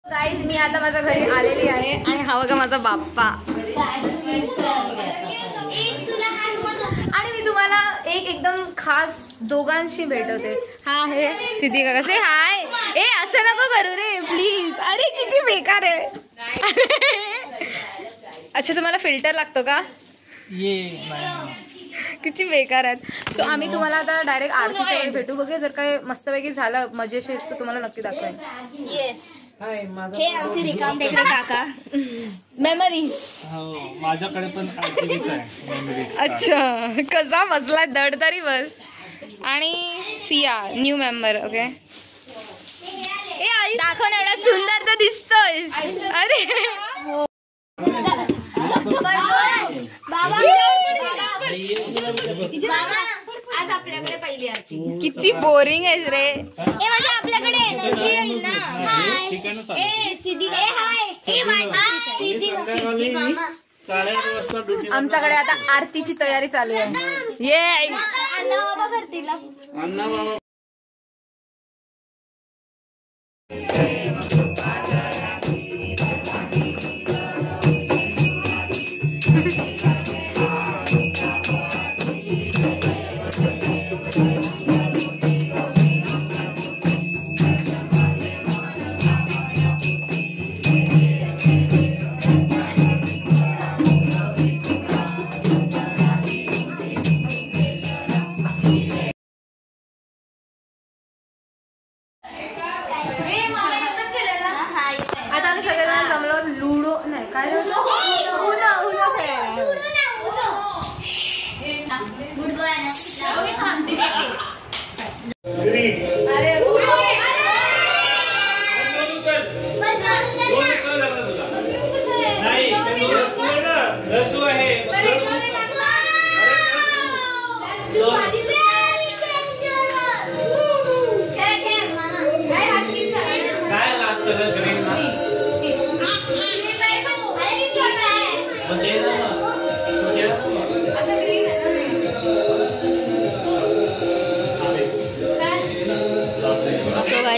Guys मी आता माझ्या घरी आलेली आहे आणि हा बघा माझा बाप्पा. आणि मी तुम्हाला एकदम खास दोघांशी भेटवते. हा आहे सिद्धी काका. से हाय. ए असं नको करू रे प्लीज. अरे किती बेकार आहे. अच्छा तुम्हाला फिल्टर लागतो का? किती बेकार आहेत. सो आम्ही तुम्हाला आता डायरेक्ट आरतीच्या वेळी भेटू. बघूया जर काय मस्तपैकी झालं मजेशीर तर तुम्हाला नक्की दाखवेन. येस हे आमची रिकाम टेकडे काका. मेमरीज माझ्याकडे पण मेमरीज. अच्छा कसा बसलाय दड तरी बस. आणि सिया न्यू मेंबर. ओके दाखव ना एवढा सुंदर तर दिसतोय. अरे आज आपल्याकडे पहिली आरती. किती बोरिंग आहे रे. ए माझ्या आपल्याकडे एनर्जी येईल ना. हाय ए सिद्धी. ए हाय सिद्धी मामा. आमच्याकडे आता आरतीची तयारी चालू आहे. ये अण्णा बाबा करतील. अण्णा बाबा आता आम्ही सगळेजण जमलो लुडो नाही काय उनो खेळायला.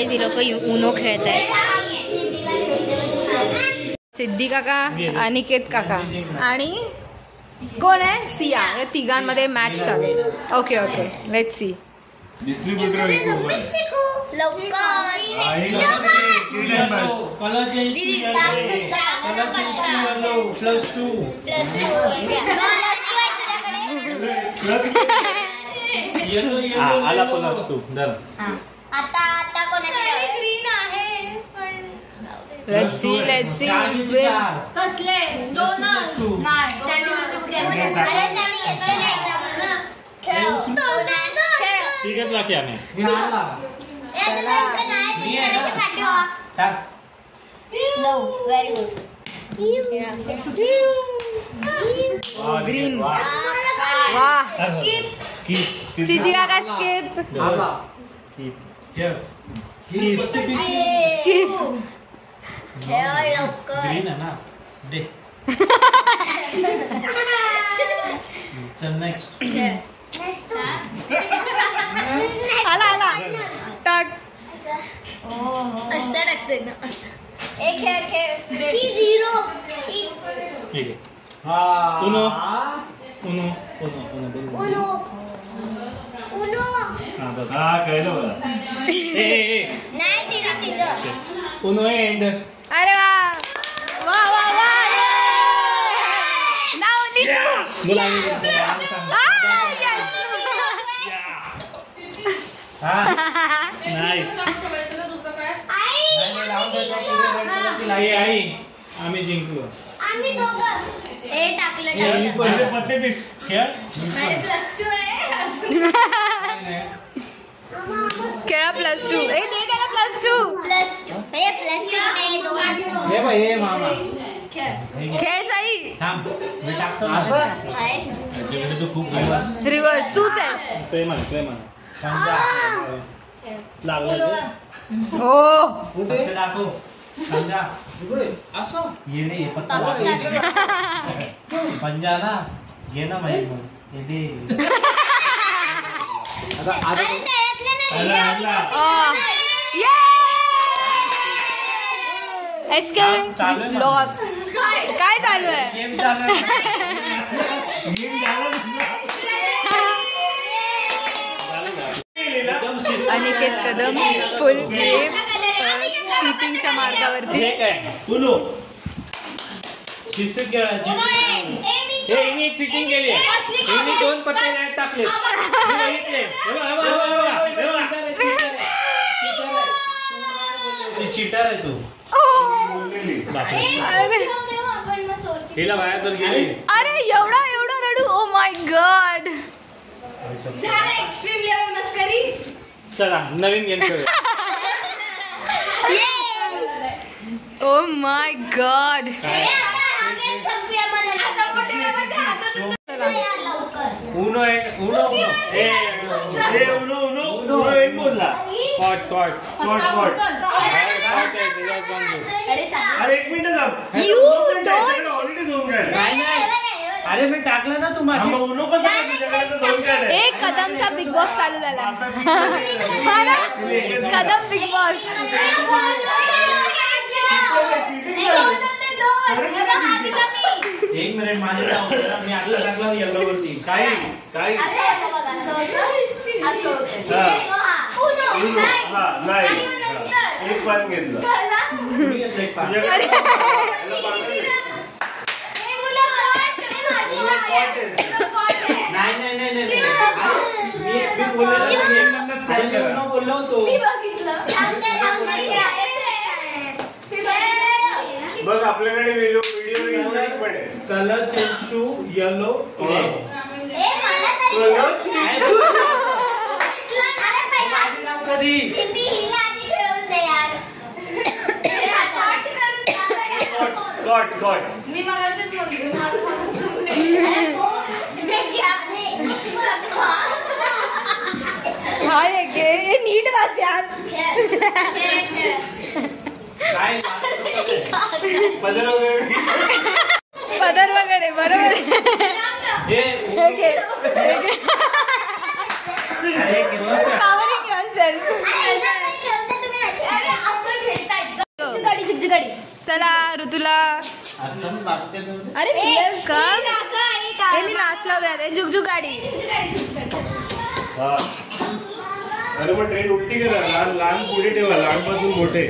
ही लोक उनो खेळत आहेत. सिद्धी काका अनिकेत काका आणि कोण आहे सिया. या तिघांमध्ये मॅच चालू. Okay okay let's see. Let's see. कसले दोन ग्रीन. वाह सिद्धी काका स्किप. ग्रीन है ना दे. चल नेक्स्ट. आला टाक. असं टाकते ना. एक खेळ झिरो. ठीक आहे. उनो हां बस. हां कळलं मला. नाही तिचं. Uno end. अरे वा नाव नीतू. नाईस. आई आम्ही जिंकलो. आम्ही दोघं हे टाकलं. पत्ते पीस खेळ. खेळा +2. ए दे त्याला +2. हे +2 हे बाई हे मामा खेळ सई. थांब मी टाकतो ना. जेवढे तू खूप रिव्हर्स तूच आहे. सेम समजा लागलं. ओ पत्ते दाखव. समजा असं येणे पत्ता पंजा ना घे ना माहिती मग. हे SK लॉस. काय चालू आहे? गेम चालू अनिकेत कदम फुल गेम चीटिंगच्या मार्गावरती. शिस्त खेळायची. हिने चिटिंग केली आहे. हिने 2 पत्ते नाही टाकले. चीटर आहे तू. हिला बाहेर जर गेली. अरे एवढा रडू. Oh my god. Extreme level मस्करी. चला नवीन गेम खेळूया. Oh my god. उनो एक बोलला. कॉट. अरे 1 मिनिट थांब. अरे मी टाकलं ना तुम्हाला. उनो कसं एक कदमचा बिग बॉस चालू झाला. Kadam big boss. एक मिनिट माझे मी आता टाकला येलो वरती. काय नाही एक पान घेतलं. बोललो होतो. बघ आपल्याकडे व्हिडिओ पण आहे. कलर चेंजू येलो. कधी कॉट. मी हाय गे नीट वाच यार. काय पदर वगैरे बरोबर. हे घे. Covering yourself. झुकझुकाडी. चला ऋतूला. अरे मी लास्टला वेळ झुकझुक गाडी. अरे मग ट्रेन उलटी करा. लहान पुढे ठेवा. लहानपासून मोठे.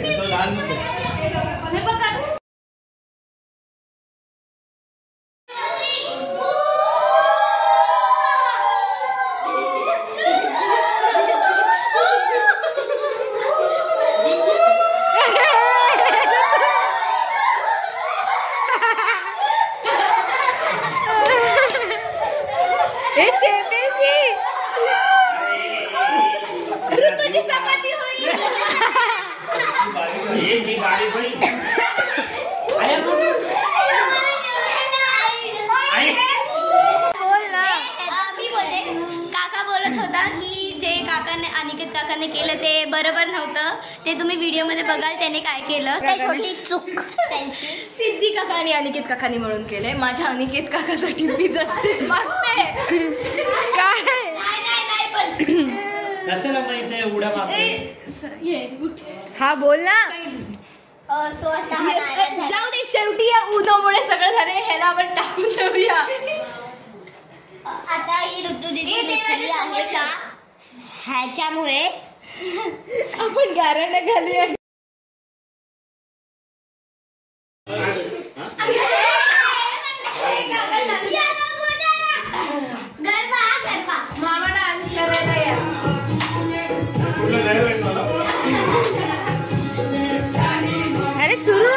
अनिकेत काकाने केलं ते बरोबर नव्हतं. ते तुम्ही व्हिडिओ मध्ये बघाल त्याने काय केलं. छोटी चूक त्यांची. सिद्धी काका आणि अनिकेत काकांनी म्हणून केलंय. माझ्या अनिकेत काकासाठी मी जस्टिस मागते. काय कशाला माहिती आहे उड्या हा बोल ना. जाऊ दे. शेवटी या उन्हामुळे सगळं झालं. ह्याला आपण टाकून देऊया. आता ही ऋतू दिदी आहे का ह्याच्यामुळे आपण गारणं घालूया. मामा डान्स करायला या. अरे सुरू.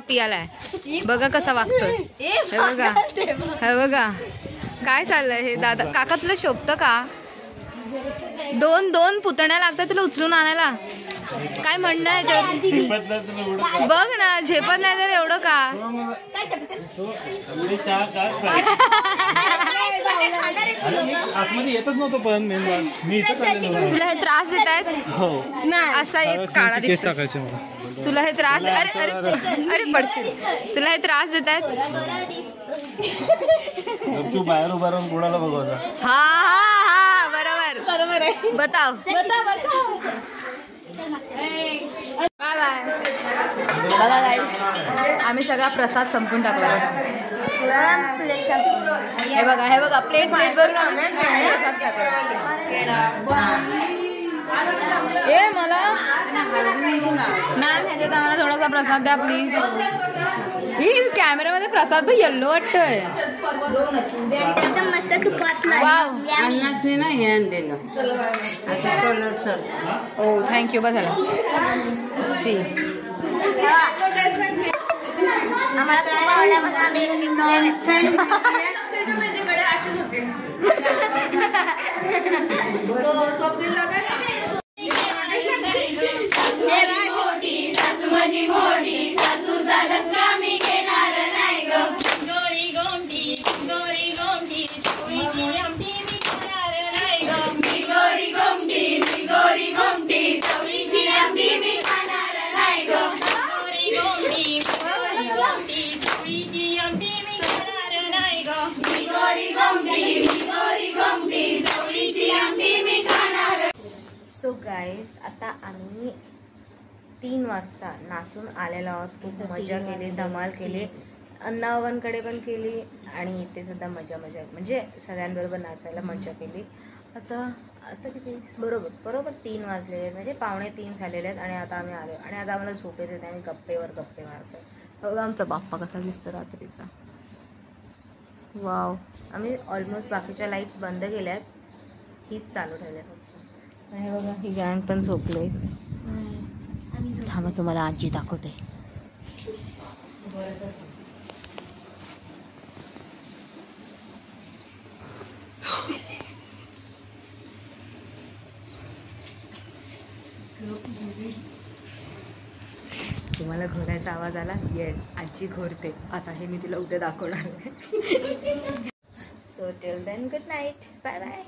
पियालाय बघा कसा वागतोय. हे बघा हे बघा काय चाललंय हे. दादा काका तुला शोभतं का? दोन दोन पुतण्या लागतात तुला उचलून आणायला. काय म्हणणं आहे बघ ना. झेपत नाही तर एवढं का? आतमध्ये येतच नव्हतं पण मी तुला हे त्रास देत आहेत. असा एक काळा दिसतो. तुला हे त्रास अरे अरे अरे पडशील. तुला हे त्रास देत आहेत. तू बाहेर उभा राहून कोणाला बघवता. हा हा हा बरोबर बरोबर आहे. बताव बाय बाय. बघा गाईस आम्ही सगळा प्रसाद संपून टाकला बघा. हे बघा हे बघा प्लेट प्लेट भरून प्रसाद टाकला. ए मला मॅम ह्याच्यात आम्हाला थोडासा प्रसाद द्या प्लीज. ही कॅमेऱ्यामध्ये प्रसाद पण येल्लो वाटतोय. एकदम मस्त तुपातला. वाव ओ थँक्यू. बस झालं. सी आम्हाला खूप आवडला बघा. सो गाईज आता आम्ही 3 वाजता नाचून आलेलो आहोत. खूप मजा केली, धमाल केली. अण्णावांकडे पण केली आणि इथे सुद्धा मजा म्हणजे सगळ्यांबरोबर नाचायला मजा केली. आता किती बरोबर 3 वाजलेले आहेत म्हणजे 2:45 झालेले आहेत आणि आता आम्ही आलो आणि आता आम्हाला झोप येते. आम्ही गप्पेवर गप्पे मारतोय. बघा आमचा बाप्पा कसा दिसतो रात्रीचा. वाव. आम्ही ऑलमोस्ट बाकीच्या लाईट्स बंद केल्या आहेत. हीच चालू ठेवल्या फक्त. आणि बघा ही गँग पण झोपले. थांबा तुम्हाला आजी दाखवते. तुम्हाला घोरायचा आवाज आला? येस, आजी घोरते. आता हे मी तिला उद्या दाखवणार आहे. So till then, good night, bye bye.